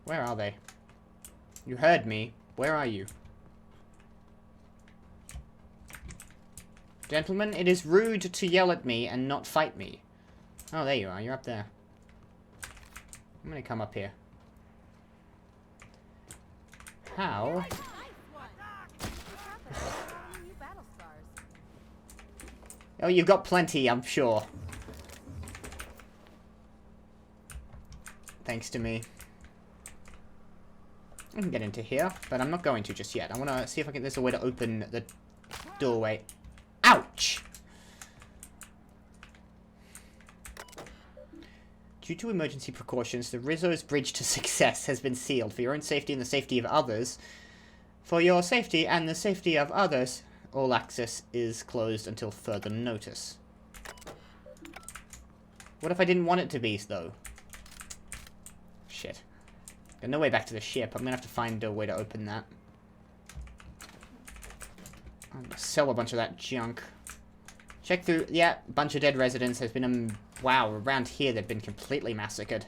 Where are they? You heard me. Where are you? Gentlemen, it is rude to yell at me and not fight me. Oh, there you are. You're up there. I'm gonna come up here. How? Oh, you've got plenty, I'm sure. Thanks to me. I can get into here, but I'm not going to just yet. I want to see if there's a way to open the doorway. Ouch! Due to emergency precautions, the Rizzo's bridge to success has been sealed. For your own safety and the safety of others. For your safety and the safety of others, all access is closed until further notice. What if I didn't want it to be, though? Shit. Got no way back to the ship. I'm gonna have to find a way to open that. I'm gonna sell a bunch of that junk. Check through. Yeah, bunch of dead residents. There's been wow, around here they've been completely massacred.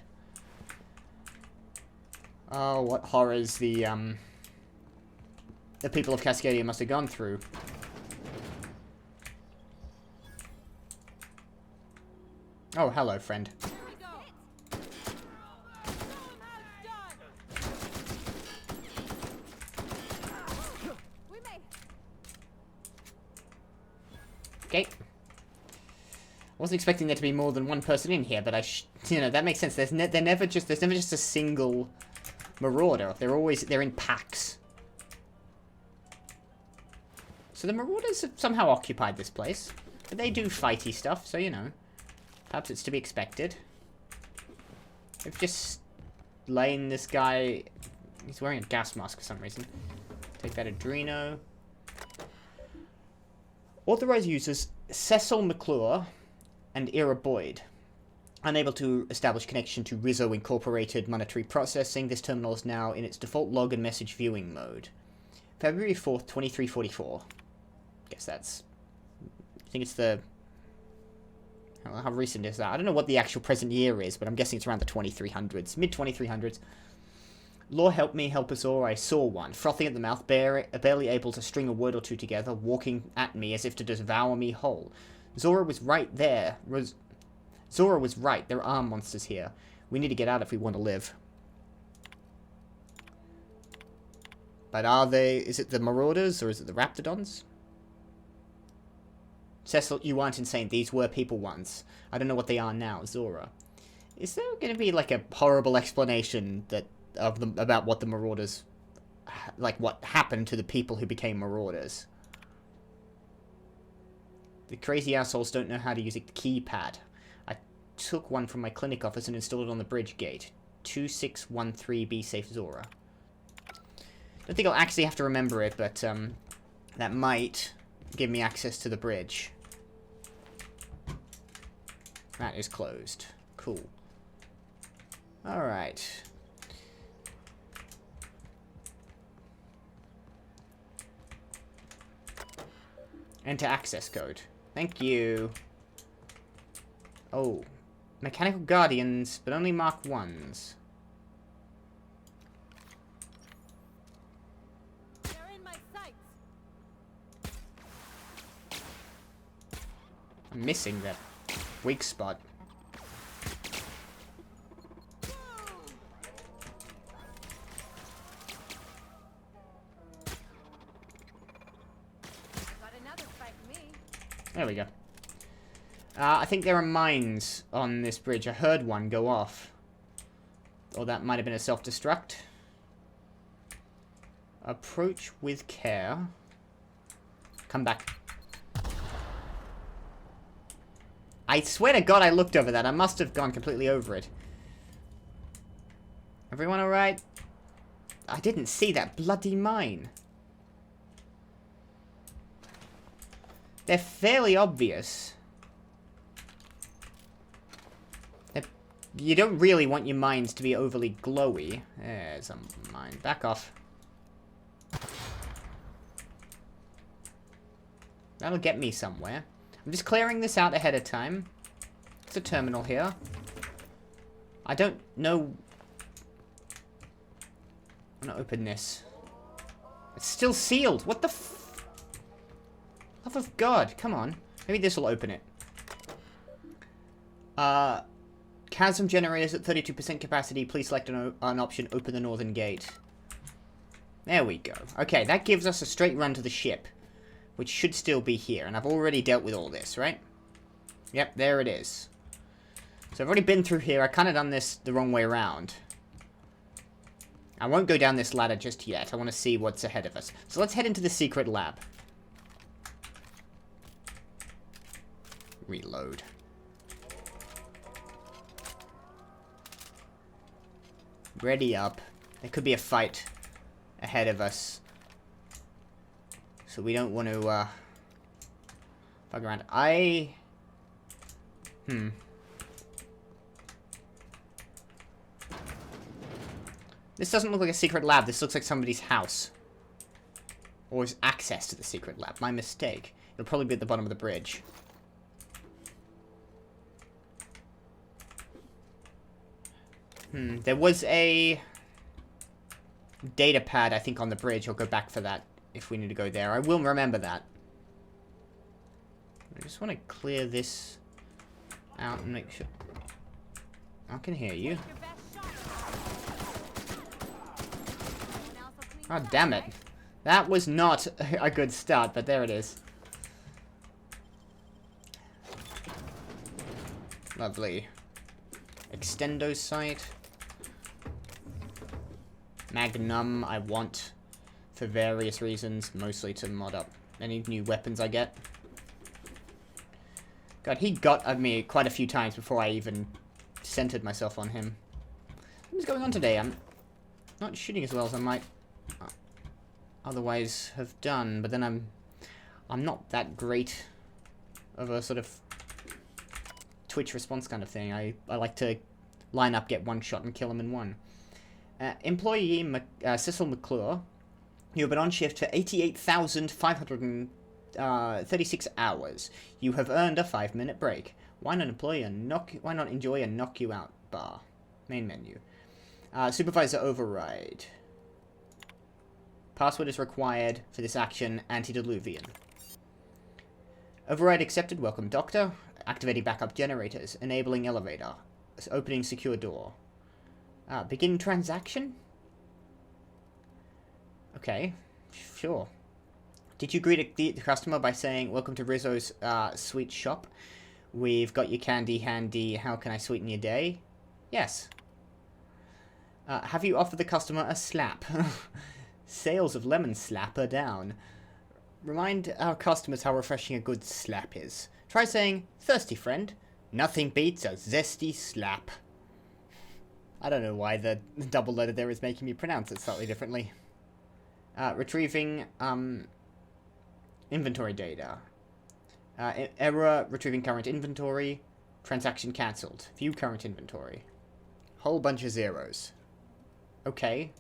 Oh, what horrors the people of Cascadia must have gone through. Oh, hello, friend. Okay. I wasn't expecting there to be more than one person in here, but you know, that makes sense. There's never just a single marauder. They're in packs. So the marauders have somehow occupied this place, but they do fighty stuff, so you know, perhaps it's to be expected. They've just lain this guy. He's wearing a gas mask for some reason. Take that Adreno. Authorized users Cecil McClure and Ira Boyd. Unable to establish connection to Rizzo Incorporated monetary processing, this terminal is now in its default log and message viewing mode. February 4th, 2344. Guess that's... I think it's the... How recent is that? I don't know what the actual present year is, but I'm guessing it's around the 2300s. Mid-2300s. Lord help me, help us all, I saw one. Frothing at the mouth, barely able to string a word or two together, walking at me as if to devour me whole. Zora was right there. Zora was right, there are monsters here. We need to get out if we want to live. But are they... Is it the Marauders, or is it the Raptidons? Cecil, you aren't insane. These were people once. I don't know what they are now, Zora. Is there going to be, like, a horrible explanation that... about what the Marauders, like what happened to the people who became Marauders? The crazy assholes don't know how to use a keypad. I took one from my clinic office and installed it on the bridge gate. 2613 be safe Zora. Don't think I'll actually have to remember it, but that might give me access to the bridge. That is closed. Cool. Alright. Enter access code. Thank you. Oh. Mechanical Guardians, but only Mark 1s. They're in my sights. I'm missing that weak spot. There we go. I think there are mines on this bridge. I heard one go off. Or that might have been a self-destruct. Approach with care. Come back. I swear to God I looked over that. I must have gone completely over it. Everyone alright? I didn't see that bloody mine. They're fairly obvious. You don't really want your mines to be overly glowy. There's a mine. Back off. That'll get me somewhere. I'm just clearing this out ahead of time. It's a terminal here. I don't know. I'm gonna open this. It's still sealed. What the f... Love of God. Come on. Maybe this will open it. Chasm generators at 32% capacity. Please select an option. Open the northern gate. There we go. Okay, that gives us a straight run to the ship. Which should still be here. And I've already dealt with all this, right? Yep, there it is. So I've already been through here. I've kind of done this the wrong way around. I won't go down this ladder just yet. I want to see what's ahead of us. So let's head into the secret lab. Reload. Ready up. There could be a fight ahead of us. So we don't want to, bug around. This doesn't look like a secret lab. This looks like somebody's house. Or is access to the secret lab. My mistake. It'll probably be at the bottom of the bridge. There was a data pad, I think, on the bridge. I'll go back for that if we need to go there. I will remember that. I just want to clear this out and make sure... I can hear you. Oh, damn it. That was not a good start, but there it is. Lovely. Extendo sight. Magnum I want for various reasons, mostly to mod up any new weapons I get. God, he got at me quite a few times before I even centered myself on him. What's going on today? I'm not shooting as well as I might otherwise have done, but then I'm not that great of a sort of Twitch response kind of thing. I like to line up, get one shot, and kill him in one. Employee Cecil McClure, you have been on shift for 88,536 hours. You have earned a 5-minute break. Why not enjoy a knock you out bar? Main menu. Supervisor override. Password is required for this action. Antediluvian. Override accepted. Welcome, Doctor. Activating backup generators. Enabling elevator. Opening secure door. Begin transaction? Okay, sure. Did you greet the customer by saying, welcome to Rizzo's sweet shop? We've got your candy handy. How can I sweeten your day? Yes. Have you offered the customer a slap? Sales of lemon slap are down. Remind our customers how refreshing a good slap is. Try saying, thirsty friend. Nothing beats a zesty slap. I don't know why the double letter there is making me pronounce it slightly differently. Retrieving inventory data. Error, retrieving current inventory. Transaction cancelled. View current inventory. Whole bunch of zeros. Okay.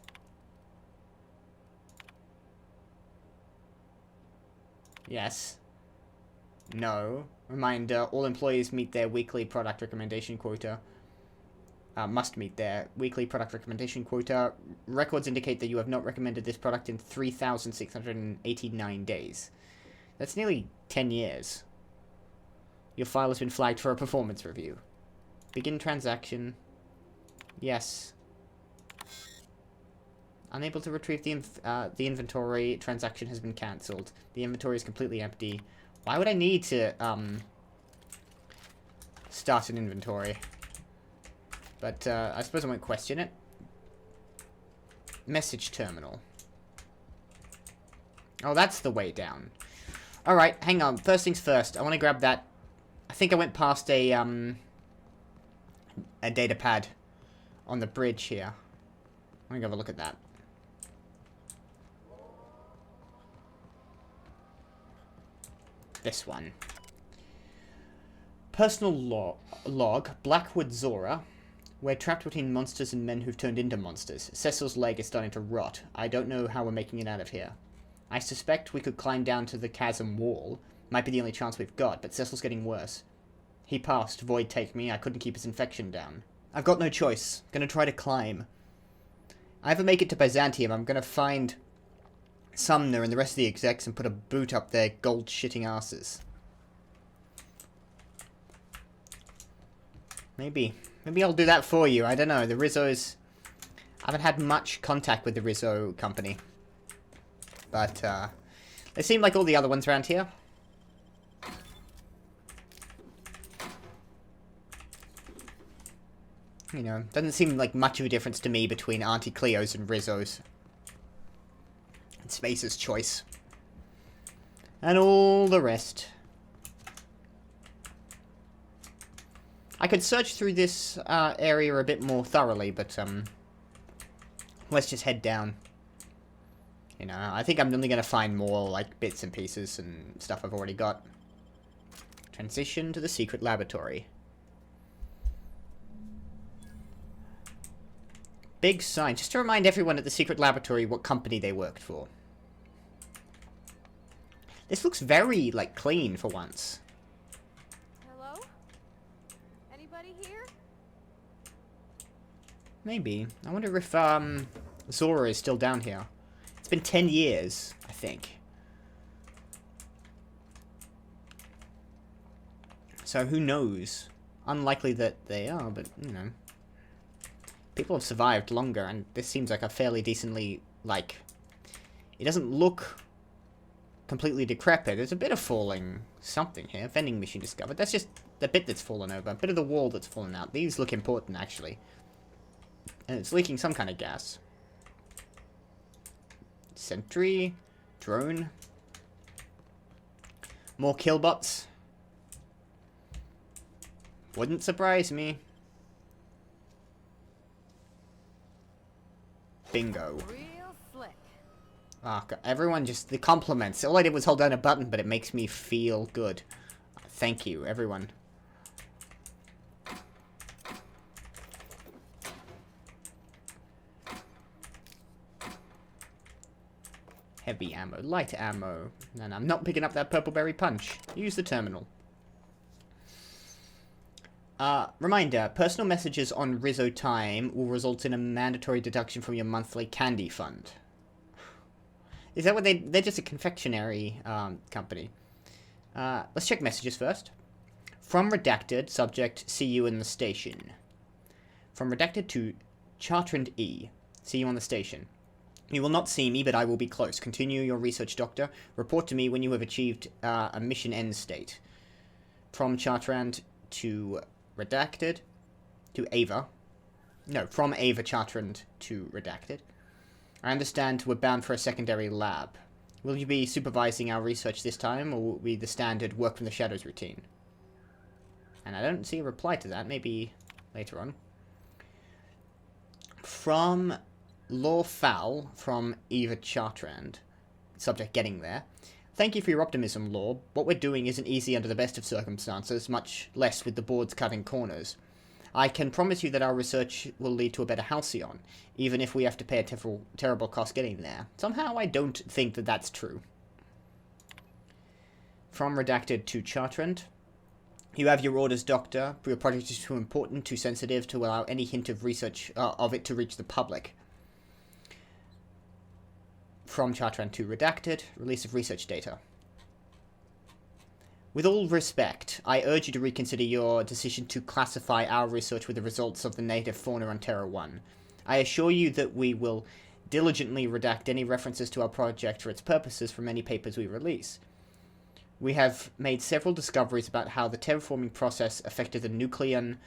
Yes. No. Reminder, all employees meet their weekly product recommendation quota. Must meet their weekly product recommendation quota. Records indicate that you have not recommended this product in 3,689 days. That's nearly 10 years. Your file has been flagged for a performance review. Begin transaction. Yes. Unable to retrieve the inventory. Transaction has been cancelled. The inventory is completely empty. Why would I need to start an inventory? But I suppose I won't question it. Message terminal. Oh, that's the way down. Alright, hang on. First things first. I want to grab that. I think I went past a data pad on the bridge here. I'm going to have a look at that. This one. Personal log. Blackwood Zora. We're trapped between monsters and men who've turned into monsters. Cecil's leg is starting to rot. I don't know how we're making it out of here. I suspect we could climb down to the chasm wall. Might be the only chance we've got, but Cecil's getting worse. He passed. Void take me. I couldn't keep his infection down. I've got no choice. Gonna try to climb. I ever make it to Byzantium, I'm gonna find Sumner and the rest of the execs and put a boot up their gold-shitting asses. Maybe. Maybe I'll do that for you. I don't know. The Rizzo's... I haven't had much contact with the Rizzo company. But, they seem like all the other ones around here. You know, doesn't seem like much of a difference to me between Auntie Cleo's and Rizzo's. And Space's choice. And all the rest. I could search through this area a bit more thoroughly, but let's just head down. You know, I think I'm only going to find more, like, bits and pieces and stuff I've already got. Transition to the secret laboratory. Big sign. Just to remind everyone at the secret laboratory what company they worked for. This looks very, like, clean for once. Hello? Anybody here? Maybe. I wonder if, Zora is still down here. It's been 10 years, I think. So, who knows? Unlikely that they are, but, you know. People have survived longer, and this seems like a fairly decently, like... It doesn't look completely decrepit. There's a bit of falling something here. Vending machine discovered. That's just the bit that's fallen over. A bit of the wall that's fallen out. These look important, actually. And it's leaking some kind of gas. Sentry. Drone. More killbots. Wouldn't surprise me. Bingo. Real slick. Ah, God, everyone just... The compliments. All I did was hold down a button, but it makes me feel good. Thank you, everyone. Heavy ammo. Light ammo. And I'm not picking up that purple berry punch. Use the terminal. Reminder, personal messages on Rizzo Time will result in a mandatory deduction from your monthly candy fund. Is that what they're just a confectionery, company. Let's check messages first. From Redacted, subject, see you in the station. From Redacted to Chartrand E, see you on the station. You will not see me, but I will be close. Continue your research, Doctor. Report to me when you have achieved, a mission end state. From Chartrand to... Redacted to Ava. No, from Ava Chartrand to Redacted. I understand we're bound for a secondary lab. Will you be supervising our research this time, or will it be the standard work from the shadows routine? And I don't see a reply to that. Maybe later on. From Law Fowl, from Eva Chartrand. Subject getting there. Thank you for your optimism, Law. What we're doing isn't easy under the best of circumstances, much less with the boards cutting corners. I can promise you that our research will lead to a better Halcyon, even if we have to pay a terrible cost getting there. Somehow I don't think that that's true. From Redacted to Chartrand. You have your orders, Doctor. Your project is too important, too sensitive to allow any hint of research of it to reach the public. From Chartrand to Redacted, release of research data. With all respect, I urge you to reconsider your decision to classify our research with the results of the native fauna on Terra 1. I assure you that we will diligently redact any references to our project for its purposes from any papers we release. We have made several discoveries about how the terraforming process affected the nucleon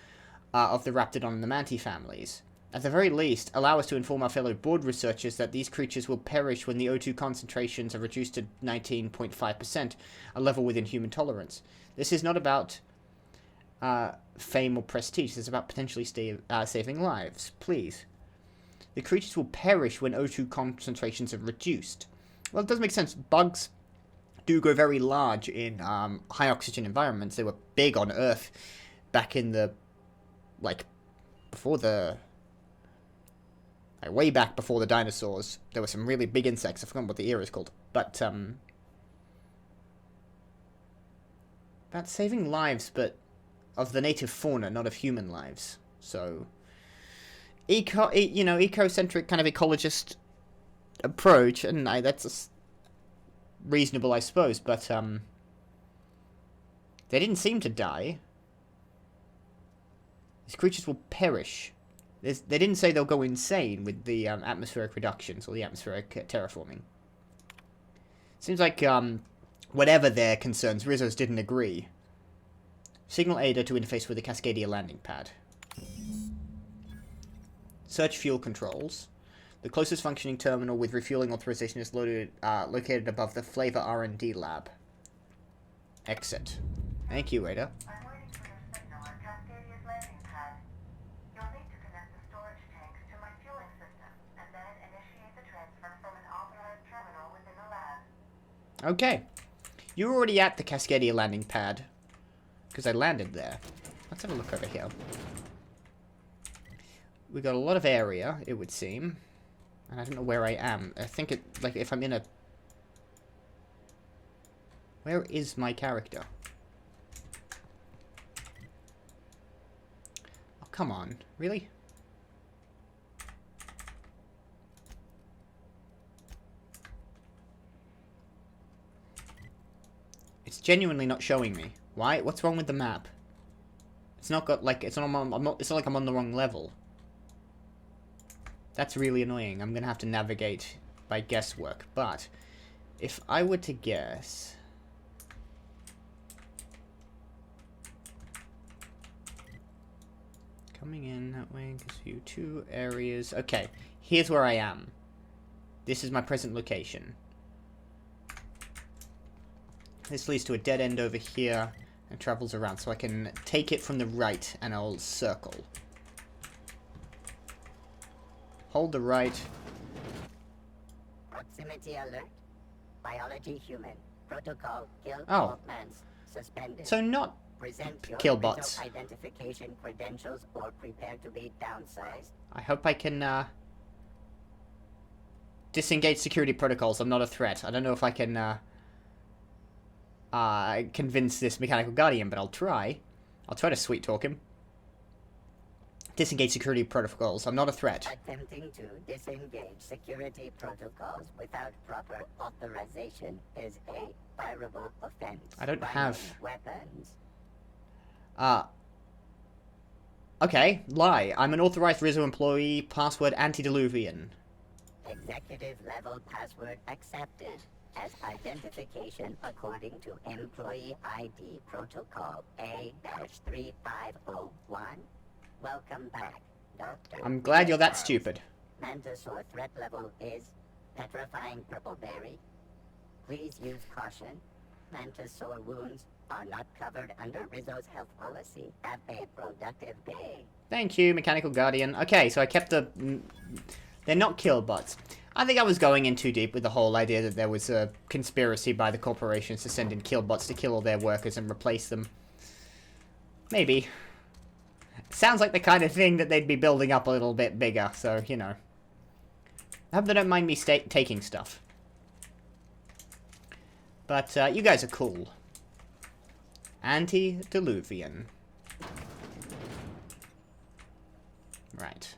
of the Raptidon and the Manti families. At the very least, allow us to inform our fellow board researchers that these creatures will perish when the O2 concentrations are reduced to 19.5%, a level within human tolerance. This is not about fame or prestige, it's about potentially saving lives. Please. The creatures will perish when O2 concentrations are reduced. Well, it does make sense. Bugs do go very large in high oxygen environments. They were big on Earth back in the, like, before the... way back before the dinosaurs, there were some really big insects. I forgot what the era is called. But, that's saving lives, but of the native fauna, not of human lives. So, ecocentric kind of ecologist approach, and that's reasonable, I suppose. But they didn't seem to die. These creatures will perish. They didn't say they'll go insane with the atmospheric reductions or the atmospheric terraforming. Seems like whatever their concerns, Rizzo's didn't agree. Signal Ada to interface with the Cascadia landing pad. Search fuel controls. The closest functioning terminal with refueling authorization is located above the Flavor R&D lab. Exit. Thank you, Ada. I'm waiting for your signal at Cascadia's landing pad. You'll need to connect the storage tanks to my fueling system, and then initiate the transfer from an authorized terminal within the lab. Okay. You're already at the Cascadia landing pad. Because I landed there. Let's have a look over here. We got a lot of area, it would seem. And I don't know where I am. I think it, like, if I'm in a... Where is my character? Oh, come on. Really? It's genuinely not showing me. Why? What's wrong with the map? It's not got, like, it's not like I'm on the wrong level. That's really annoying. I'm gonna have to navigate by guesswork. But if I were to guess, coming in that way gives you 2 areas. Okay, here's where I am. This is my present location. This leads to a dead end over here and travels around, so I can take it from the right and I'll circle. Hold the right. Proximity alert. Biology human. Protocol kill Oh. all plants. Suspended. So not Present your kill Rizzo bots. identification credentials or prepare to be downsized. I hope I can disengage security protocols. I'm not a threat. I don't know if I can convince this mechanical guardian, but I'll try. I'll try to sweet talk him. Disengage security protocols. I'm not a threat. Attempting to disengage security protocols without proper authorization is a fireable offense. I don't Firing have... weapons. Okay, lie. I'm an authorized Rizzo employee, password antediluvian. Executive level password accepted as identification according to employee ID protocol A-3501. Welcome back, Dr. I'm glad you're that stupid. Mantisaur threat level is petrifying purple berry. Please use caution. Mantisaur wounds are not covered under Rizzo's health policy. Have a productive day. Thank you, mechanical guardian. Okay, so I kept the... They're not kill bots. I think I was going in too deep with the whole idea that there was a conspiracy by the corporations to send in kill bots to kill all their workers and replace them. Maybe. Sounds like the kind of thing that they'd be building up a little bit bigger, so, you know. I hope they don't mind me taking stuff. But, you guys are cool. Antediluvian. Right.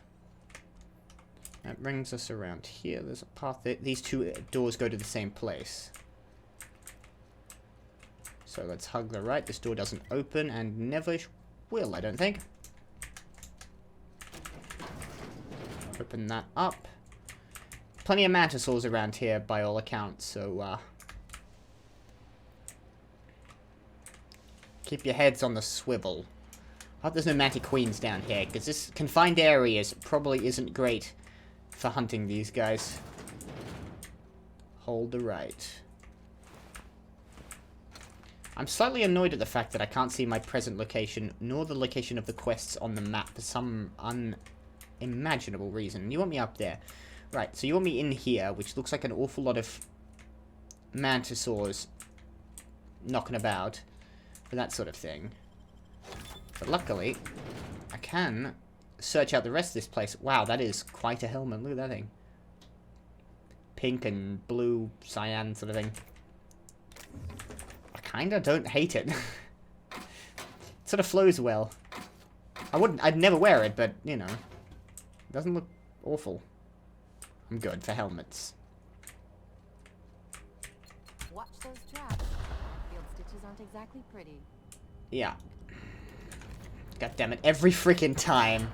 That brings us around here. There's a path that these 2 doors go to the same place. So let's hug the right. This door doesn't open and never will, I don't think. Open that up. Plenty of mantisaurs around here by all accounts, so keep your heads on the swivel. I hope there's no mantic queens down here, because this confined area probably isn't great for hunting these guys. Hold the right. I'm slightly annoyed at the fact that I can't see my present location, nor the location of the quests on the map for some unimaginable reason. You want me up there. Right, so you want me in here, which looks like an awful lot of mantisaurs knocking about for that sort of thing. But luckily, I can search out the rest of this place. Wow, that is quite a helmet. Look at that thing. Pink and blue, cyan sort of thing. I kinda don't hate it. It sort of flows well. I'd never wear it, but, you know. It doesn't look awful. I'm good for helmets. Watch those traps. Field stitches aren't exactly pretty. Yeah. God damn it, every freaking time.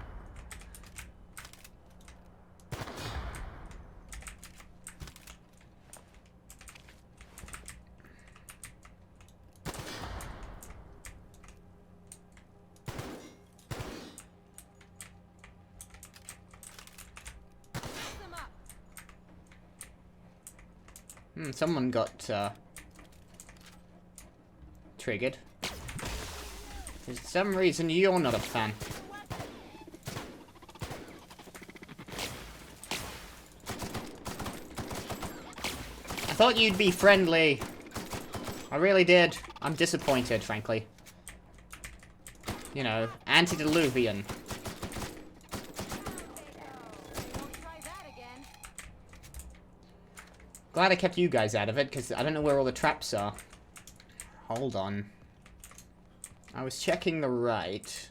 Someone got, triggered. For some reason, you're not a fan. I thought you'd be friendly. I really did. I'm disappointed, frankly. You know, antediluvian. Glad I kept you guys out of it, because I don't know where all the traps are. Hold on. I was checking the right.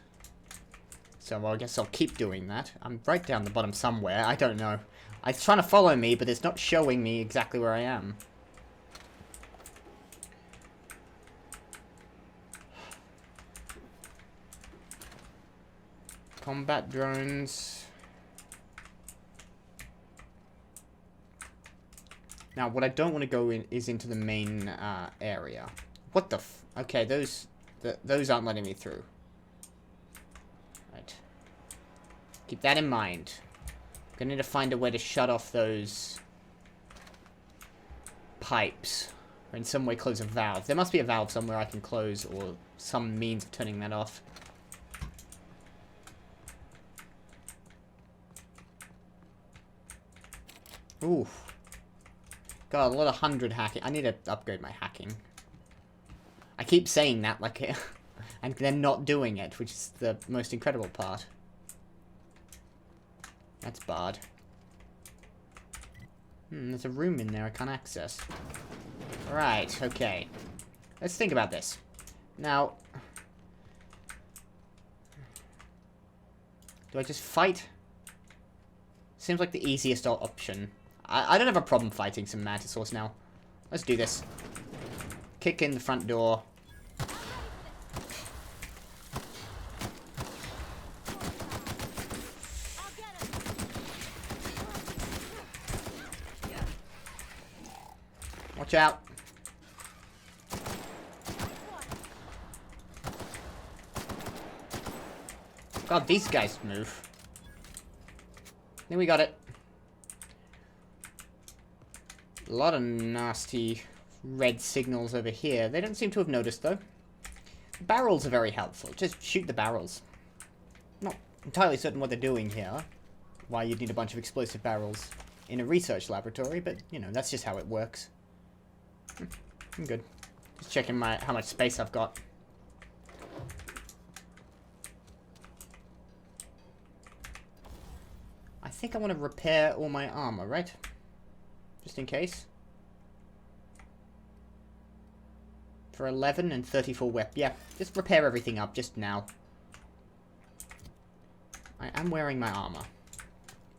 So I guess I'll keep doing that. I'm right down the bottom somewhere. I don't know. It's trying to follow me, but it's not showing me exactly where I am. Combat drones. Now, what I don't want to go in is into the main area. What the f... Okay, those aren't letting me through. Right. Keep that in mind. I'm gonna need to find a way to shut off those pipes. Or in some way close a valve. There must be a valve somewhere I can close, or some means of turning that off. Ooh. God, a lot of 100 hacking. I need to upgrade my hacking. I keep saying that, like, and then not doing it, which is the most incredible part. That's bad. There's a room in there I can't access. Right, okay. Let's think about this. Now, do I just fight? Seems like the easiest option. I don't have a problem fighting some mantisaurs now. Let's do this. Kick in the front door. Watch out. God, these guys move. I think we got it. A lot of nasty red signals over here. They don't seem to have noticed, though. The barrels are very helpful. Just shoot the barrels. Not entirely certain what they're doing here. Why you'd need a bunch of explosive barrels in a research laboratory, but, you know, that's just how it works. I'm good. Just checking how much space I've got. I think I want to repair all my armor, right? Just in case. For 11 and 34 whip. Yeah, just repair everything up just now. I am wearing my armor.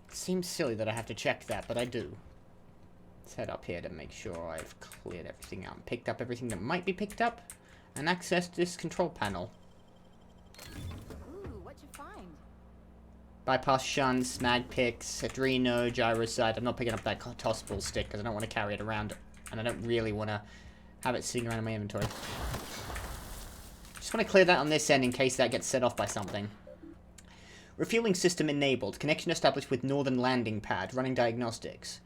It seems silly that I have to check that, but I do. Let's head up here to make sure I've cleared everything out. Picked up everything that might be picked up. And accessed this control panel. Ooh, what'd you find? Bypass shunts, mag picks, Adreno, gyrosite. I'm not picking up that tossball stick because I don't want to carry it around. And I don't really want to have it sitting around in my inventory. Just want to clear that on this end in case that gets set off by something. Refueling system enabled. Connection established with northern landing pad. Running diagnostics.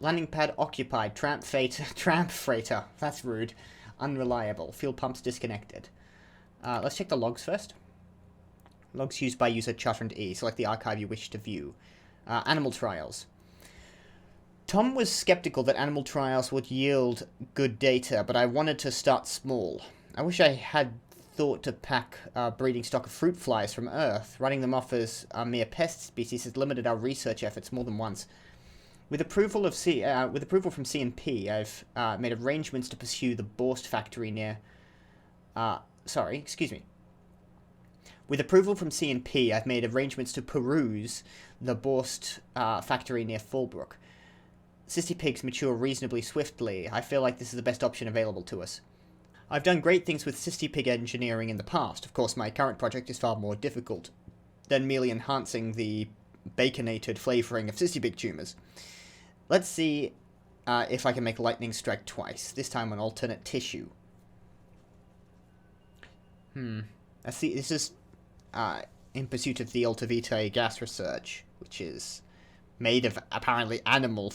Landing pad occupied. Tramp freighter. That's rude. Unreliable. Fuel pumps disconnected. Let's check the logs first. Logs used by user Chart and E. Select the archive you wish to view. Animal trials. Tom was skeptical that animal trials would yield good data, but I wanted to start small. I wish I had thought to pack a breeding stock of fruit flies from Earth. Running them off as a mere pest species has limited our research efforts more than once. With approval from C&P, I've made arrangements to pursue the Borst factory near... With With approval from C&P, I've made arrangements to peruse the Borst factory near Fallbrook. Cysty pigs mature reasonably swiftly. I feel like this is the best option available to us. I've done great things with cysty pig engineering in the past. Of course, my current project is far more difficult than merely enhancing the baconated flavouring of cysty pig tumours. Let's see if I can make lightning strike twice, this time on alternate tissue. I see, this is in pursuit of the Alta-Vitae gas research, which is made of apparently animal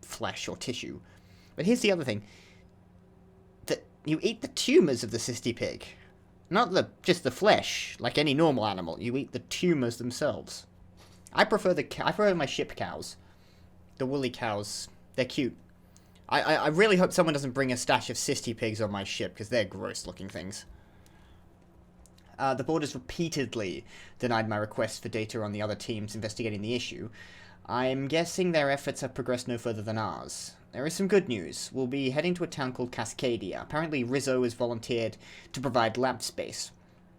flesh or tissue. But here's the other thing. You eat the tumours of the cysty pig. Not just the flesh, like any normal animal. You eat the tumours themselves. I prefer my ship cows. The woolly cows. They're cute. I really hope someone doesn't bring a stash of cysty pigs on my ship, because they're gross looking things. The board has repeatedly denied my request for data on the other teams investigating the issue. I'm guessing their efforts have progressed no further than ours. There is some good news. We'll be heading to a town called Cascadia. Apparently Rizzo has volunteered to provide lab space.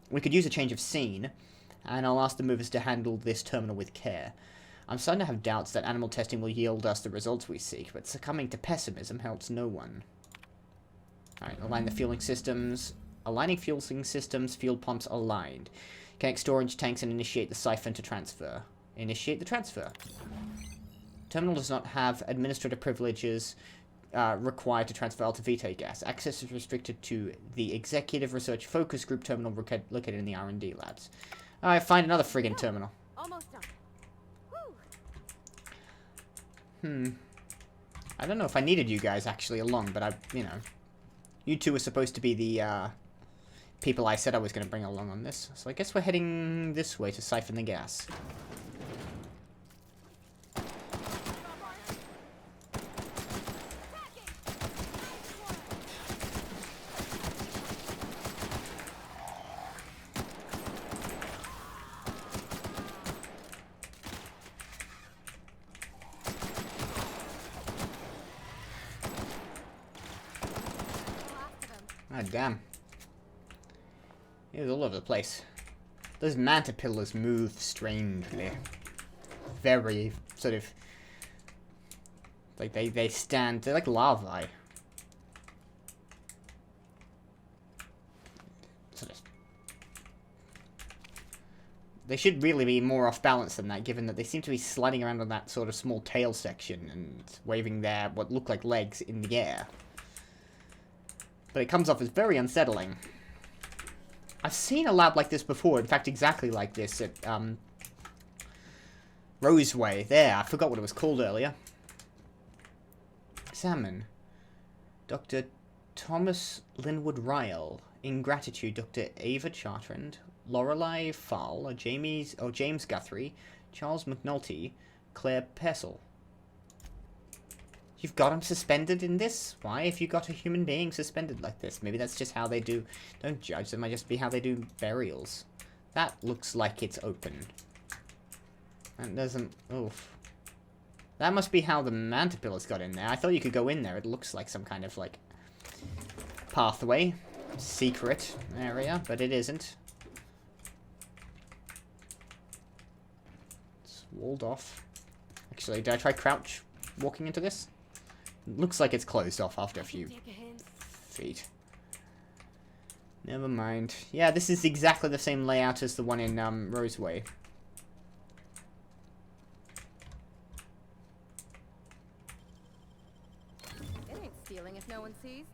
We could use a change of scene, and I'll ask the movers to handle this terminal with care. I'm starting to have doubts that animal testing will yield us the results we seek, but succumbing to pessimism helps no one. Alright, align the fueling systems. Aligning fueling systems, fuel pumps aligned. Connect storage tanks and initiate the siphon to transfer. Initiate the transfer. Terminal does not have administrative privileges required to transfer Alta-Vitae gas. Access is restricted to the Executive Research Focus Group terminal located in the R&D labs. Alright, find another friggin' terminal. Almost done. Woo. I don't know if I needed you guys actually along, but you two were supposed to be the people I said I was going to bring along on this. So I guess we're heading this way to siphon the gas. Ah, damn. It was all over the place. Those mantipillars move strangely. Very, sort of... like, they stand... they're like larvae. Sort of... they should really be more off balance than that, given that they seem to be sliding around on that sort of small tail section and waving their, what look like legs, in the air. But it comes off as very unsettling. I've seen a lab like this before, in fact exactly like this at Roseway. There, I forgot what it was called earlier. Examine. Dr. Thomas Linwood Ryle. In gratitude, Dr. Ava Chartrand, Lorelei Fall, James Guthrie, Charles McNulty, Claire Pessel. You've got him suspended in this? Why have you got a human being suspended like this? Maybe that's just how they do... don't judge, that might just be how they do burials. That looks like it's open. That doesn't... oof. That must be how the mantipillars got in there. I thought you could go in there. It looks like some kind of, like, pathway. Secret area, but it isn't. It's walled off. Actually, did I try crouch walking into this? Looks like it's closed off after a few feet. Never mind. Yeah, this is exactly the same layout as the one in Roseway. It ain't stealing if no one sees.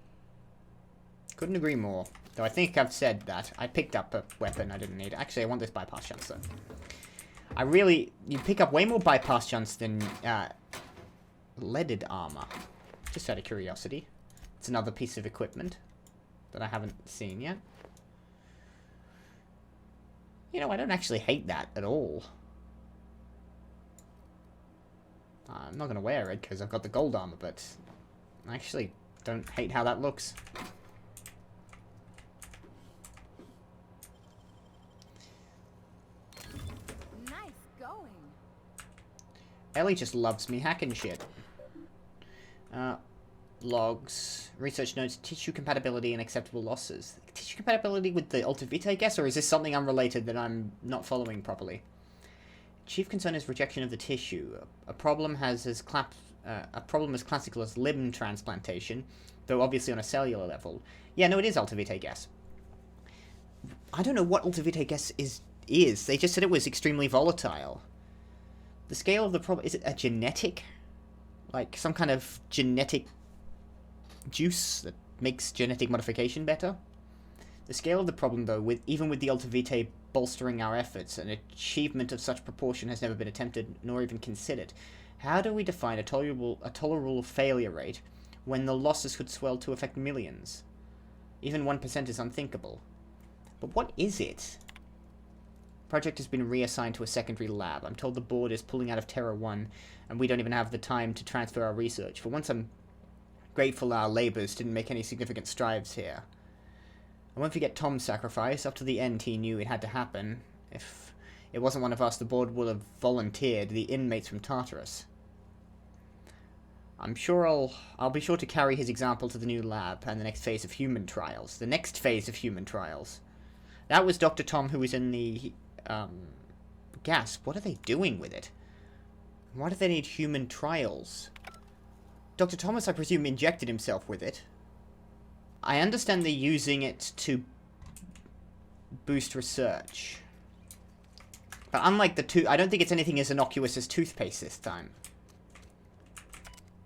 Couldn't agree more. Though I think I've said that. I picked up a weapon I didn't need. Actually, I want this bypass chance, though. You pick up way more bypass chance than leaded armor. Just out of curiosity. It's another piece of equipment that I haven't seen yet. You know, I don't actually hate that at all. I'm not going to wear it because I've got the gold armor, but I actually don't hate how that looks. Nice going. Ellie just loves me hacking shit. logs. Research notes tissue compatibility and acceptable losses. Tissue compatibility with the Alta-Vitae, I guess, or is this something unrelated that I'm not following properly? Chief concern is rejection of the tissue. A problem as classical as limb transplantation, though obviously on a cellular level. Yeah, no, it is Alta-Vitae gas. I don't know what Alta-Vitae gas is. They just said it was extremely volatile. The scale of the problem, is it a genetic? Like some kind of genetic juice that makes genetic modification better? The scale of the problem, though, even with the Alta-Vitae bolstering our efforts, an achievement of such proportion has never been attempted nor even considered. How do we define a tolerable failure rate when the losses could swell to affect millions? Even 1% is unthinkable. But what is it? Project has been reassigned to a secondary lab. I'm told the board is pulling out of Terra 1, and we don't even have the time to transfer our research. For once, I'm grateful our labours didn't make any significant strides here. I won't forget Tom's sacrifice. Up to the end, he knew it had to happen. If it wasn't one of us, the board would have volunteered the inmates from Tartarus. I'm sure I'll be sure to carry his example to the new lab and the next phase of human trials. The next phase of human trials. That was Dr. Tom who was in the gas. What are they doing with it? Why do they need human trials? Dr. Thomas, I presume, injected himself with it. I understand they're using it to boost research. But unlike the I don't think it's anything as innocuous as toothpaste this time.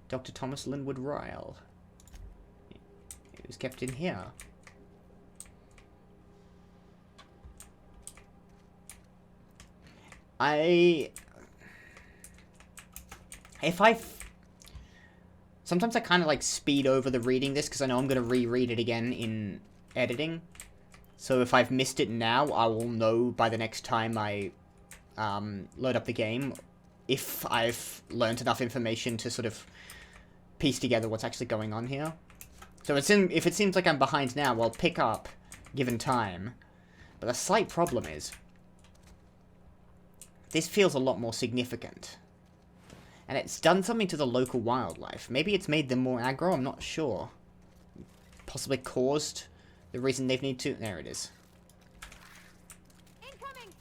Dr. Thomas Linwood Ryle. It was kept in here. Sometimes I kind of like speed over the reading this because I know I'm going to reread it again in editing. So if I've missed it now, I will know by the next time I load up the game if I've learned enough information to sort of piece together what's actually going on here. So if it seems like I'm behind now, I'll pick up given time. But the slight problem is, this feels a lot more significant. And it's done something to the local wildlife. Maybe it's made them more aggro, I'm not sure. Possibly caused the reason they've need to... There it is. Incoming!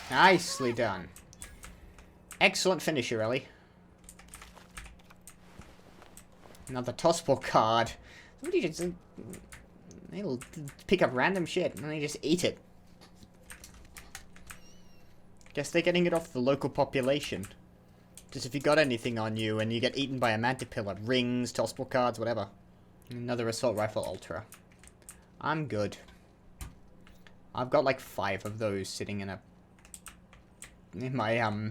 Nicely done. Excellent finisher, Ellie. Another tossball card. Somebody just... They'll pick up random shit and they just eat it. Guess they're getting it off the local population. Just if you got anything on you and you get eaten by a mantipillar. Rings, tossball cards, whatever. Another assault rifle ultra. I'm good. I've got like 5 of those sitting in my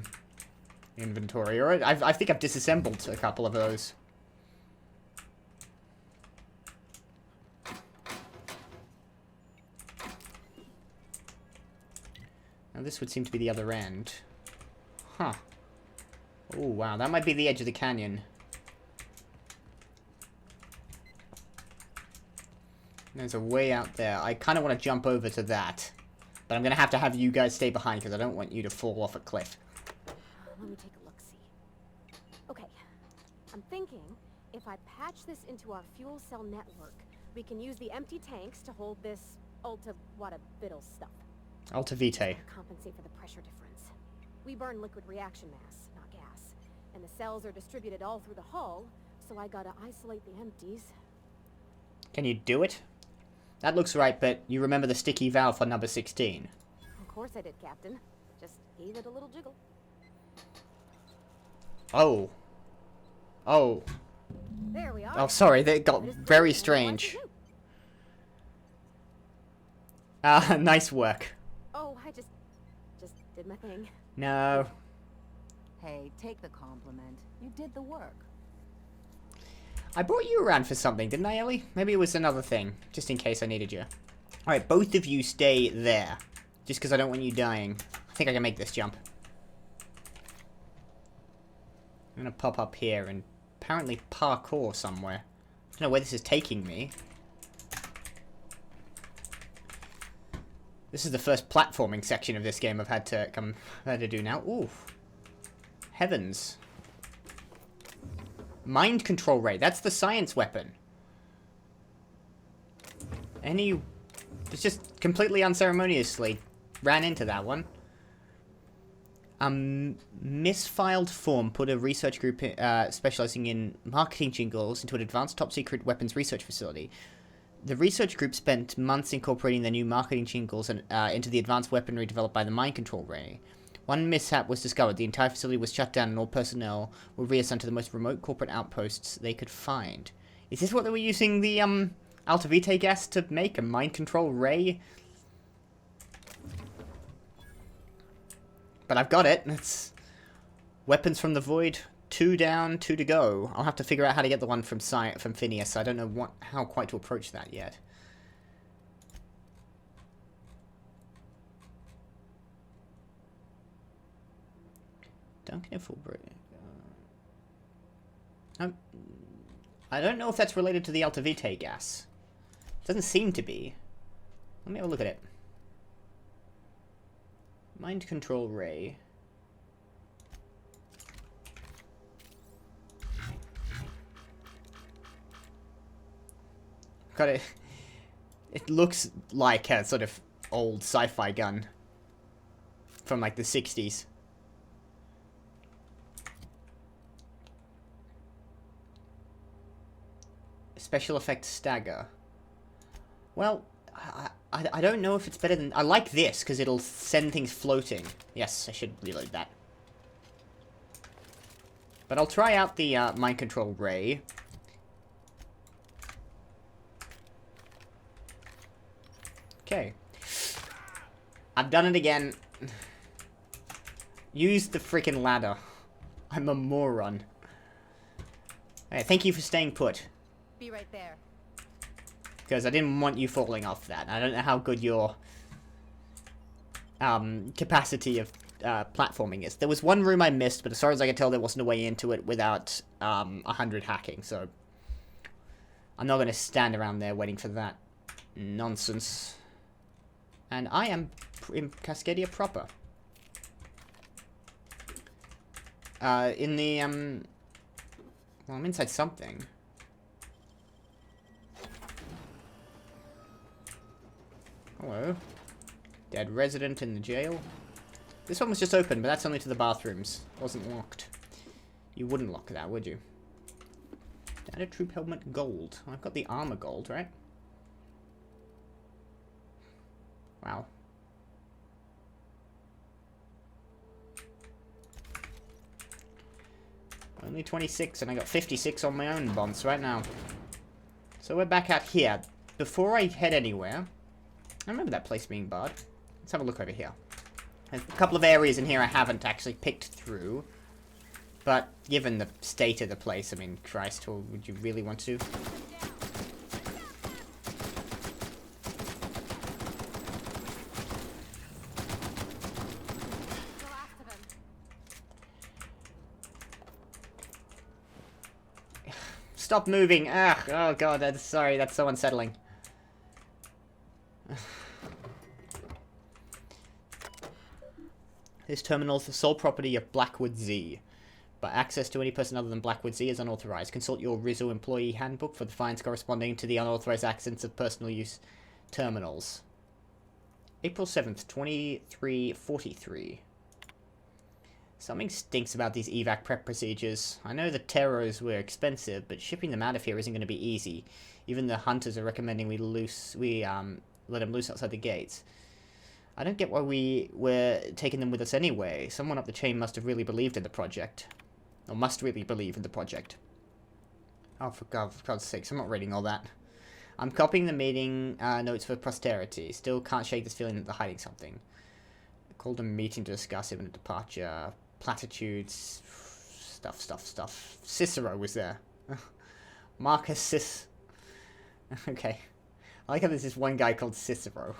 inventory. Or I think I've disassembled a couple of those. Now this would seem to be the other end. Huh. Oh wow, that might be the edge of the canyon. There's a way out there. I kind of want to jump over to that. But I'm going to have you guys stay behind because I don't want you to fall off a cliff. Let me take a look-see. Okay. I'm thinking if I patch this into our fuel cell network, we can use the empty tanks to hold this Alta-Vitae stuff. Alta-Vitae. Compensate for the pressure difference. We burn liquid reaction mass, not gas. And the cells are distributed all through the hull, so I gotta isolate the empties. Can you do it? That looks right, but you remember the sticky valve for number 16. Of course I did, Captain. Just gave it a little jiggle. Oh. Oh. There we are. Oh, sorry, that got very strange. Nice work. Oh, I just did my thing. No. Hey, take the compliment. You did the work. I brought you around for something, didn't I, Ellie? Maybe it was another thing, just in case I needed you. Alright, both of you stay there. Just because I don't want you dying. I think I can make this jump. I'm gonna pop up here and apparently parkour somewhere. I don't know where this is taking me. This is the first platforming section of this game I've had to do now. Ooh. Heavens. Mind control ray. That's the science weapon. It's just completely unceremoniously ran into that one. Misfiled form put a research group specializing in marketing jingles into an advanced top-secret weapons research facility. The research group spent months incorporating their new marketing jingles into the advanced weaponry developed by the mind control ray. One mishap was discovered. The entire facility was shut down and all personnel were reassigned to the most remote corporate outposts they could find. Is this what they were using the Alta-Vitae gas to make? A mind control ray? But I've got it. It's weapons from the void. 2 down, 2 to go. I'll have to figure out how to get the one from Phineas. I don't know how quite to approach that yet. Duncan and Fulbright. I don't know if that's related to the Alta-Vitae gas. It doesn't seem to be. Let me have a look at it. Mind control ray. Got it. It looks like a sort of old sci-fi gun from like the 60s. Special effect stagger. Well, I don't know if it's better than... I like this, because it'll send things floating. Yes, I should reload that. But I'll try out the mind control ray. Okay. I've done it again. Use the freaking ladder. I'm a moron. Hey, thank you for staying put. Be right there. Because I didn't want you falling off that. I don't know how good your capacity of platforming is. There was one room I missed, but as far as I can tell, there wasn't a way into it without 100 hacking, so I'm not going to stand around there waiting for that nonsense. And I am in Cascadia proper. In the, well, I'm inside something. Hello. Dead resident in the jail. This one was just open, but that's only to the bathrooms. It wasn't locked. You wouldn't lock that, would you? Standard troop helmet gold. I've got the armor gold, right? Wow. Only 26, and I got 56 on my own bonds right now. So we're back out here. Before I head anywhere... I remember that place being barred. Let's have a look over here. There's a couple of areas in here I haven't actually picked through. But given the state of the place, I mean, Christ, would you really want to? Stop moving! Ugh, oh god, sorry, that's so unsettling. This terminal is the sole property of Blackwood Z, but access to any person other than Blackwood Z is unauthorized. Consult your Rizzo employee handbook for the fines corresponding to the unauthorized access of personal use terminals. April 7th, 2343. Something stinks about these evac prep procedures. I know the terrors were expensive, but shipping them out of here isn't going to be easy. Even the hunters are recommending we let them loose outside the gates. I don't get why we were taking them with us anyway. Someone up the chain must have really believed in the project. Or must really believe in the project. Oh, for God's sakes, I'm not reading all that. I'm copying the meeting notes for posterity. Still can't shake this feeling that they're hiding something. I called a meeting to discuss imminent departure. Platitudes. Stuff. Cicero was there. Marcus Okay. I like how there's this one guy called Cicero.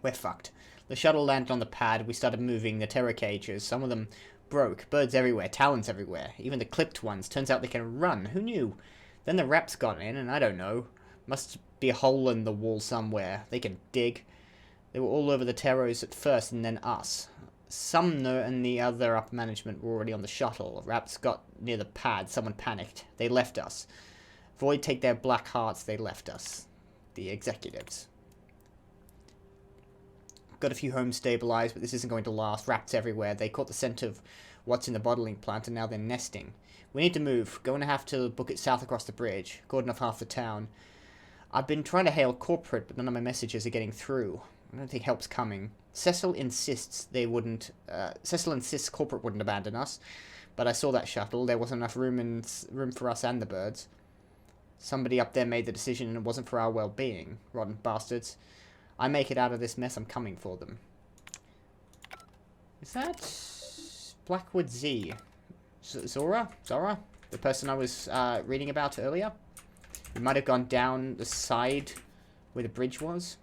We're fucked. The shuttle landed on the pad. We started moving the terror cages. Some of them broke. Birds everywhere. Talons everywhere. Even the clipped ones. Turns out they can run. Who knew? Then the rats got in, and I don't know. Must be a hole in the wall somewhere. They can dig. They were all over the terrors at first, and then us. Sumner and the other upper management were already on the shuttle. Rats got near the pad. Someone panicked. They left us. Void take their black hearts. They left us. The executives. Got a few homes stabilized, but this isn't going to last. Rats everywhere. They caught the scent of what's in the bottling plant, and now they're nesting. We need to move. Going to have to book it south across the bridge. Cordon off half the town. I've been trying to hail corporate, but none of my messages are getting through. I don't think help's coming. Cecil insists corporate wouldn't abandon us, but I saw that shuttle. There wasn't enough room for us and the birds. Somebody up there made the decision, and it wasn't for our well-being. Rotten bastards. I make it out of this mess, I'm coming for them. Is that Blackwood Z? Zora? The person I was reading about earlier? We might have gone down the side where the bridge was.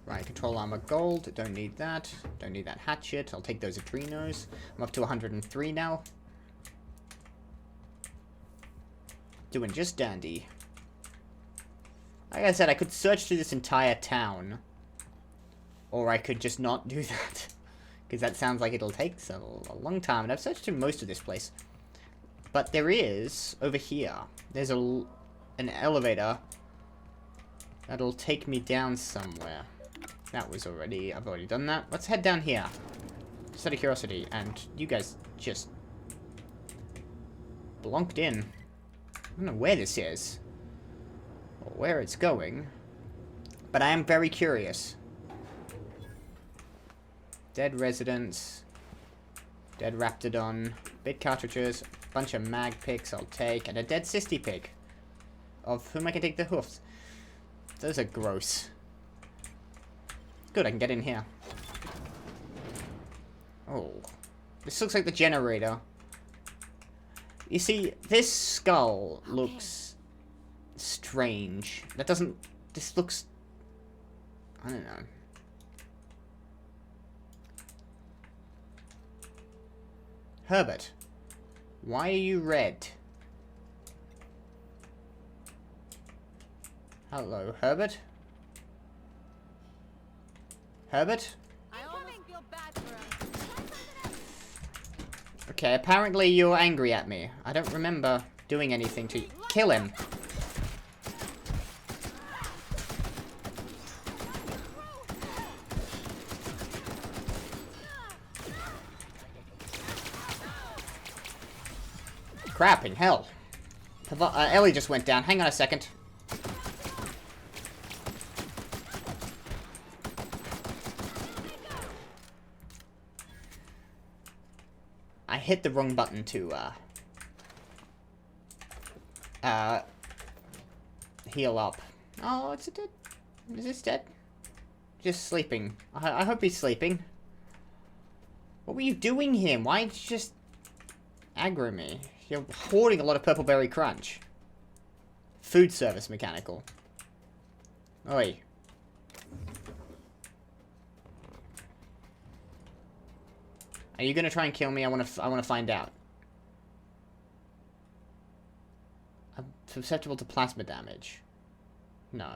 Right, control armor gold. Don't need that. Don't need that hatchet. I'll take those adrenos. I'm up to 103 now. Doing just dandy. Like I said, I could search through this entire town. Or I could just not do that. Because that sounds like it'll take a long time. And I've searched through most of this place. But there is, over here, there's an elevator that'll take me down somewhere. That was already, I've already done that. Let's head down here. Just out of curiosity. And you guys just blonked in. I don't know where this is. Or where it's going. But I am very curious. Dead residents. Dead raptidon. Bit cartridges. Bunch of mag picks I'll take. And a dead cysty pig. Of whom I can take the hoofs. Those are gross. Good, I can get in here. Oh. This looks like the generator. You see, this skull looks strange. That doesn't... This looks... I don't know. Herbert. Why are you red? Hello, Herbert? Herbert? I almost feel bad for him. Okay, apparently you're angry at me. I don't remember doing anything to you. Kill him. Crapping hell. Ellie just went down. Hang on a second. I hit the wrong button to, heal up. Oh, it's dead. Is this dead? Just sleeping. I hope he's sleeping. What were you doing here? Why did you just aggro me? You're hoarding a lot of purple berry crunch. Food service mechanical. Oi. Are you gonna try and kill me? I wanna find out. I'm susceptible to plasma damage. No.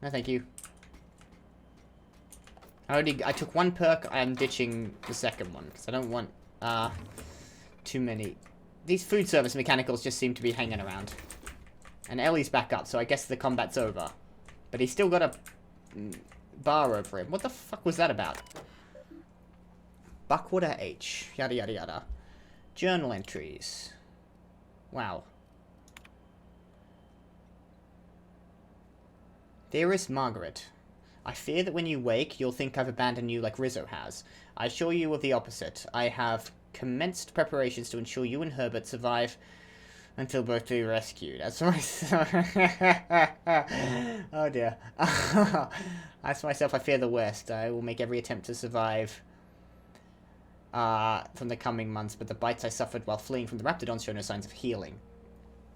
No, thank you. I took one perk. I'm ditching the second one because I don't want too many. These food service mechanicals just seem to be hanging around. And Ellie's back up, so I guess the combat's over. But he's still got a bar over him. What the fuck was that about? Buckwater H. Yada yada yada. Journal entries. Wow. Dearest Margaret, I fear that when you wake, you'll think I've abandoned you like Rizzo has. I assure you of the opposite. I have commenced preparations to ensure you and Herbert survive until both be rescued. As for myself... oh dear. As for myself, I fear the worst. I will make every attempt to survive from the coming months, but the bites I suffered while fleeing from the raptidons show no signs of healing.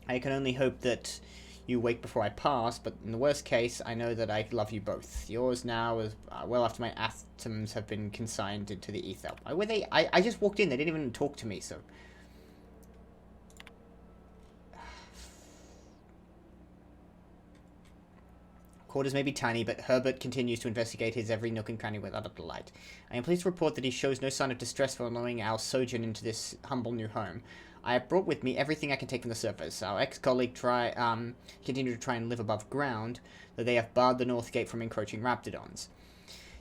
I can only hope that you wake before I pass, but in the worst case, I know that I love you both. Yours now is well after my atoms have been consigned into the ether. I just walked in, they didn't even talk to me, so... Quarters may be tiny, but Herbert continues to investigate his every nook and cranny without a delight. I am pleased to report that he shows no sign of distress following our sojourn into this humble new home. I have brought with me everything I can take from the surface. Our ex-colleague continue to try and live above ground, though they have barred the north gate from encroaching raptidons.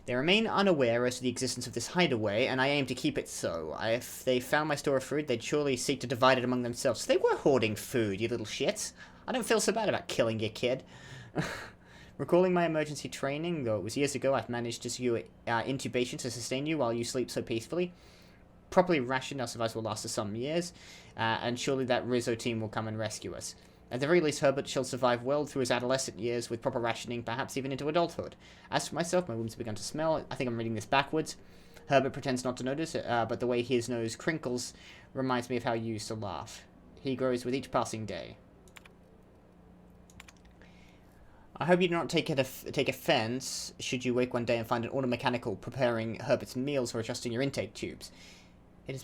They remain unaware as to the existence of this hideaway, and I aim to keep it so. If they found my store of food, they'd surely seek to divide it among themselves. So they were hoarding food, you little shits. I don't feel so bad about killing your kid. Recalling my emergency training, though it was years ago, I've managed to secure intubation to sustain you while you sleep so peacefully. Properly rationed, our survival will last for some years, and surely that Rizzo team will come and rescue us. At the very least, Herbert shall survive well through his adolescent years with proper rationing, perhaps even into adulthood. As for myself, my wounds have begun to smell. I think I'm reading this backwards. Herbert pretends not to notice it, but the way his nose crinkles reminds me of how you used to laugh. He grows with each passing day. I hope you do not take offense should you wake one day and find an automechanical preparing Herbert's meals or adjusting your intake tubes. It has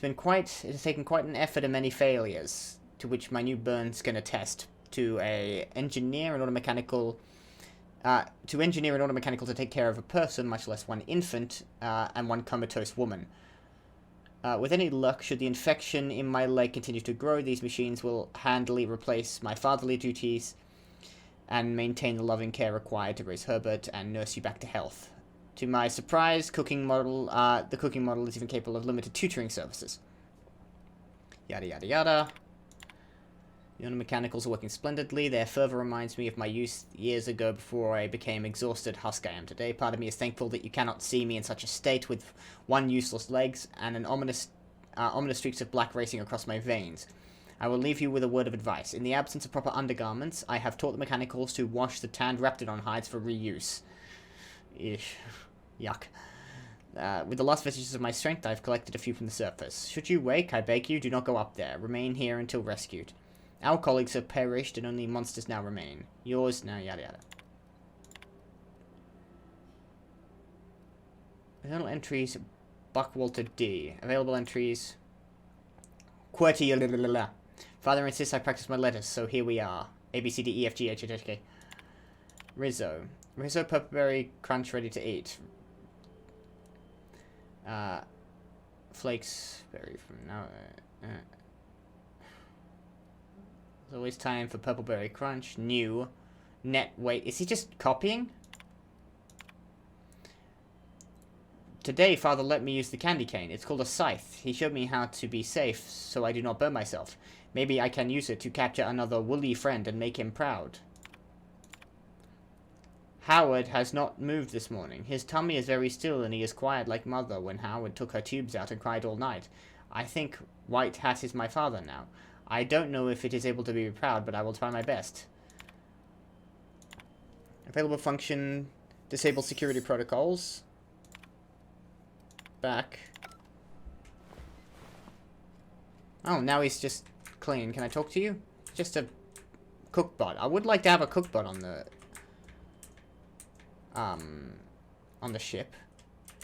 taken quite an effort and many failures, to which my new burns can attest, to engineer an automechanical to take care of a person, much less one infant, and one comatose woman. With any luck, should the infection in my leg continue to grow, these machines will handily replace my fatherly duties and maintain the loving care required to raise Herbert and nurse you back to health. To my surprise, the cooking model is even capable of limited tutoring services. Yada yada yada. The mechanicals are working splendidly. Their fervor reminds me of my youth years ago before I became exhausted husk I am today. Part of me is thankful that you cannot see me in such a state with one useless legs and an ominous streaks of black racing across my veins. I will leave you with a word of advice. In the absence of proper undergarments, I have taught the mechanicals to wash the tanned raptidon hides for reuse. Eesh. Yuck. With the last vestiges of my strength, I have collected a few from the surface. Should you wake, I beg you, do not go up there. Remain here until rescued. Our colleagues have perished, and only monsters now remain. Yours, now yada yada. Journal entries, Buckwalter D. Available entries, QWERTY. Father insists I practice my letters, so here we are. A, B, C, D, E, F, G, H, I, J, K. Rizzo. Rizzo purpleberry crunch ready to eat. Flakes berry from now. There's always time for purpleberry crunch. New. Net. Wait, is he just copying? Today, Father let me use the candy cane. It's called a scythe. He showed me how to be safe, so I do not burn myself. Maybe I can use it to capture another woolly friend and make him proud. Howard has not moved this morning. His tummy is very still and he is quiet like Mother when Howard took her tubes out and cried all night. I think White Hat is my father now. I don't know if it is able to be proud, but I will try my best. Available function, disable security protocols. Back. Oh, now he's just clean. Can I talk to you? Just a cookbot. I would like to have a cookbot on the ship.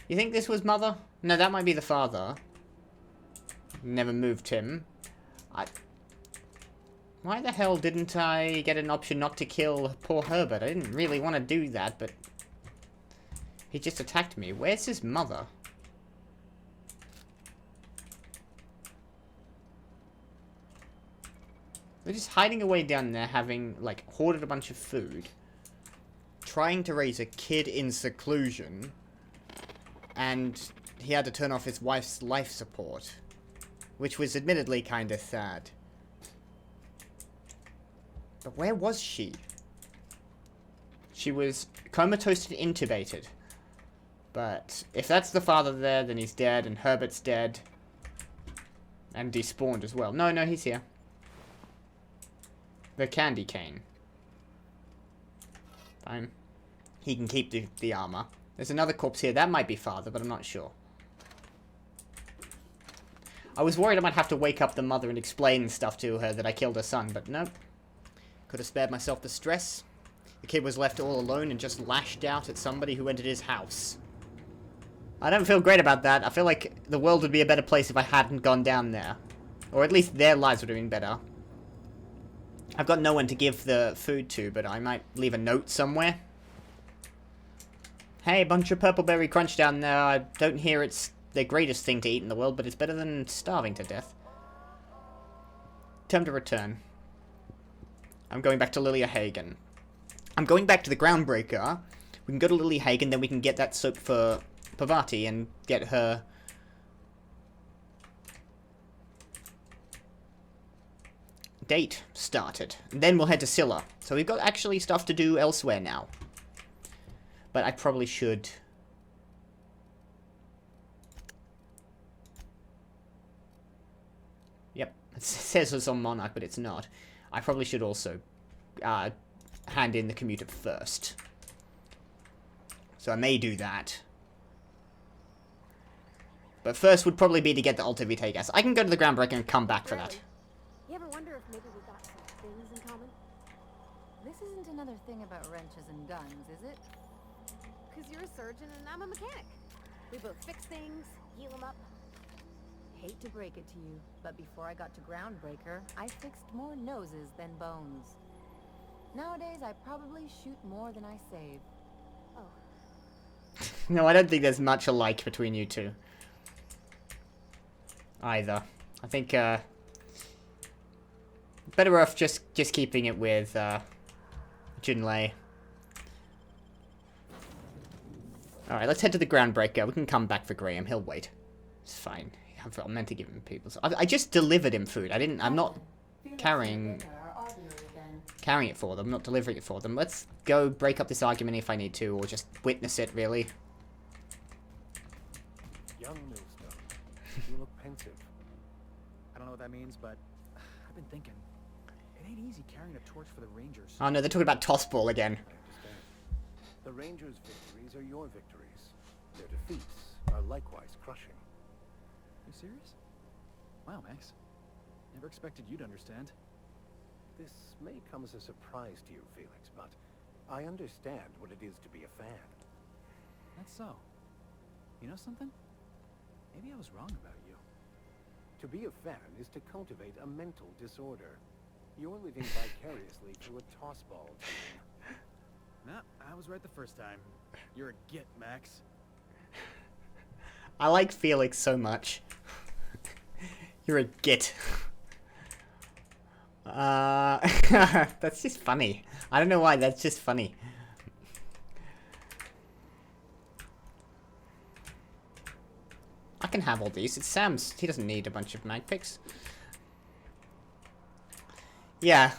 You think this was Mother? No, that might be the father. Never moved him. Why the hell didn't I get an option not to kill poor Herbert? I didn't really want to do that, but he just attacked me. Where's his mother? They're just hiding away down there, having, like, hoarded a bunch of food. Trying to raise a kid in seclusion. And he had to turn off his wife's life support. Which was admittedly kind of sad. But where was she? She was comatose and intubated. But if that's the father there, then he's dead, and Herbert's dead. And despawned as well. No, he's here. The candy cane. Fine. He can keep the armor. There's another corpse here. That might be father, but I'm not sure. I was worried I might have to wake up the mother and explain stuff to her that I killed her son, but nope. Could have spared myself the stress. The kid was left all alone and just lashed out at somebody who entered his house. I don't feel great about that. I feel like the world would be a better place if I hadn't gone down there. Or at least their lives would have been better. I've got no one to give the food to, but I might leave a note somewhere. Hey, bunch of purple berry crunch down there. I don't hear it's the greatest thing to eat in the world, but it's better than starving to death. Time to return. I'm going back to Lilia Hagen. I'm going back to the Groundbreaker. We can go to Lily Hagen, then we can get that soap for Parvati and get her... date started. And then we'll head to Scylla. So we've got actually stuff to do elsewhere now. But I probably should... Yep. It says it's on Monarch, but it's not. I probably should also hand in the commuter first. So I may do that. But first would probably be to get the Alta-Vitae gas. I can go to the Groundbreaker and come back for that. You ever wonder if maybe we got some things in common? This isn't another thing about wrenches and guns, is it? Because you're a surgeon and I'm a mechanic. We both fix things, heal them up. Hate to break it to you, but before I got to Groundbreaker, I fixed more noses than bones. Nowadays, I probably shoot more than I save. Oh. No, I don't think there's much alike between you two. Either. I think, better off just keeping it with, Junlei. Alright, let's head to the Groundbreaker. We can come back for Graham. He'll wait. It's fine. I meant to give him people. I just delivered him food. I'm not carrying it for them, not delivering it for them. Let's go break up this argument if I need to, or just witness it, really. Young Millstone, you look pensive. I don't know what that means, but I've been thinking. It ain't easy carrying a torch for the Rangers. Oh no, they're talking about Tossball again. I understand. The Rangers' victories are your victories. Their defeats are likewise crushing. You serious? Wow, Max. Never expected you to understand. This may come as a surprise to you, Felix, but I understand what it is to be a fan. That's so. You know something? Maybe I was wrong about you. To be a fan is to cultivate a mental disorder. You're living vicariously through a tossball team. Nah, I was right the first time. You're a git, Max. I like Felix so much. You're a git. That's just funny. I don't know why, that's just funny. I can have all these. It's Sam's. He doesn't need a bunch of mag picks. Yeah.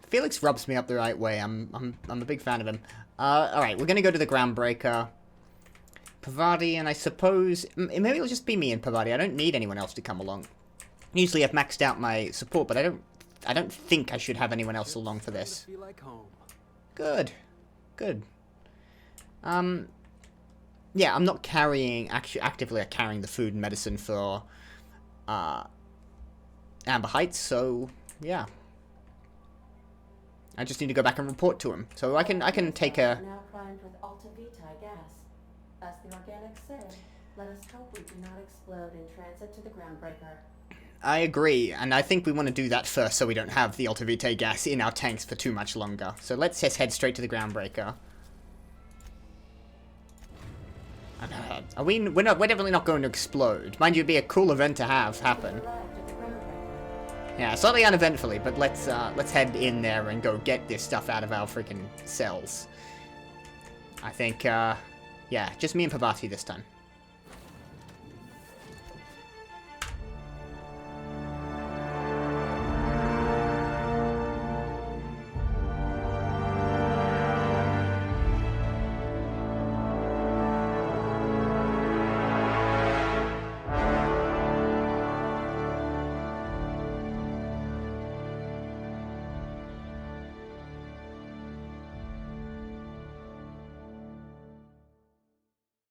Felix rubs me up the right way. I'm a big fan of him. Alright, we're gonna go to the Groundbreaker. Parvati, and I suppose... maybe it'll just be me and Parvati. I don't need anyone else to come along. Usually I've maxed out my support, but I don't think I should have anyone else along for this. Good. Good. Yeah, I'm not actively carrying the food and medicine for Amber Heights, so yeah. I just need to go back and report to him. So I can take a... Now primed with Alta-Vitae gas. As the organics said, let us hope we do not explode in transit to the Groundbreaker. I agree, and I think we want to do that first so we don't have the Alta-Vitae gas in our tanks for too much longer. So let's just head straight to the Groundbreaker. We're definitely not going to explode. Mind you, it'd be a cool event to have happen. Yeah, slightly uneventfully, but let's head in there and go get this stuff out of our freaking cells. I think, yeah, just me and Parvati this time.